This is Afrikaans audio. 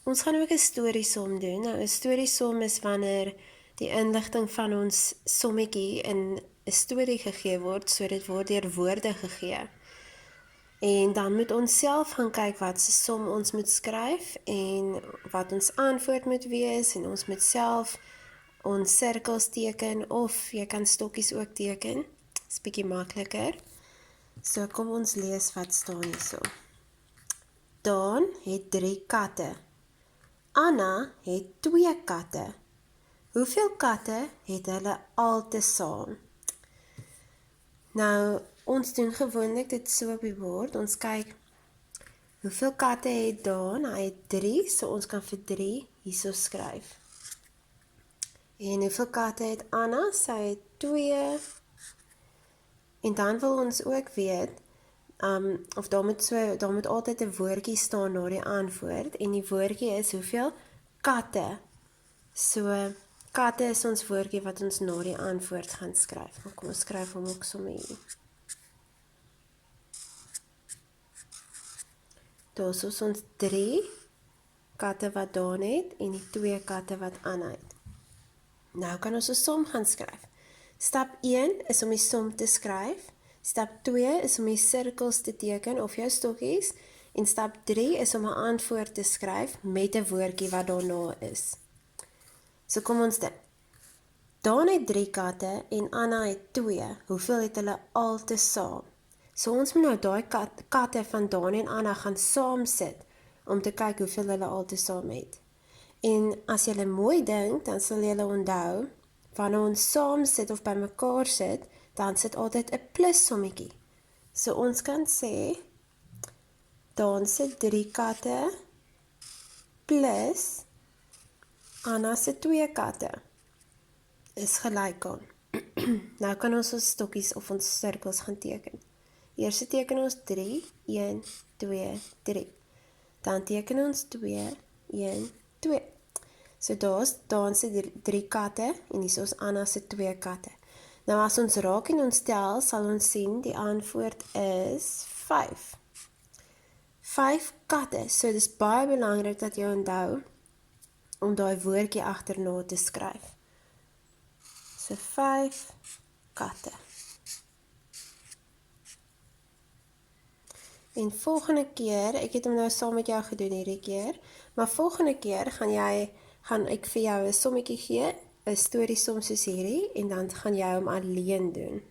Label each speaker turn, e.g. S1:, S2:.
S1: Ons gaan ook 'n storiesom doen. Nou, 'n storiesom is wanneer die inligting van ons sommetjie in 'n storie gegee word, so dit word deur woorde gegee. En dan moet ons self gaan kyk wat se som ons moet skryf en wat ons antwoord moet wees en ons moet self ons sirkels teken of jy kan stokkies ook teken. Dis bietjie makliker. So kom ons lees wat staan hierso. Daan het 3 katte. Anna het 2 katte. Hoeveel katte het hulle altesaam? Nou, ons doen gewoonlik dit so op die bord. Ons kyk, hoeveel katte het Daan? Hy het 3, so ons kan vir 3 hierso skryf. En hoeveel katte het Anna? Sy het 2. En dan wil ons ook weet, of daar moet altyd 'n woordjie staan na die antwoord, en die woordjie is hoeveel katte. So, katte is ons woordjie wat ons na die antwoord gaan skryf. Kom ons skryf hom ook sommer hier. Daar is ons 3 katte wat Daan het, en die 2 katte wat Anna het. Nou kan ons 'n som gaan skryf. Stap 1 is om die som te skryf. Stap 2 is om die sirkels te teken of jou stokkies. En stap 3 is om 'n antwoord te skryf met 'n woordjie wat daarna is. So kom ons dink. Daan het 3 katte en Anna het 2. Hoeveel het hulle altesaam? So ons moet nou daai katte van Daan en Anna gaan saam sit om te kyk hoeveel hulle altesaam het. En as jy mooi dink, dan sal jy onthou, wanneer ons saam sit of bymekaar sit, dan sit altyd 'n plus sommetjie. So ons kan sê, Daan se 3 katte plus Anna se 2 katte is gelyk aan. Nou kan ons stokkies of ons sirkels gaan teken. Eers teken ons 3, 1, 2, 3. Dan teken ons 2, 1, 2. So daar's Daan se 3 katte en hier is Anna se 2 katte. Nou as ons raak en ons tel, sal ons sien die antwoord is 5. 5 katte. So dis baie belangrik dat jy onthou om daai woordjie agterna te skryf. So 5 katte. En volgende keer, ek het hom nou saam met jou gedoen hierdie keer, maar volgende keer gaan ek vir jou 'n sommetjie gee, 'n storiesom soos hierdie, en dan gaan jy hom alleen doen.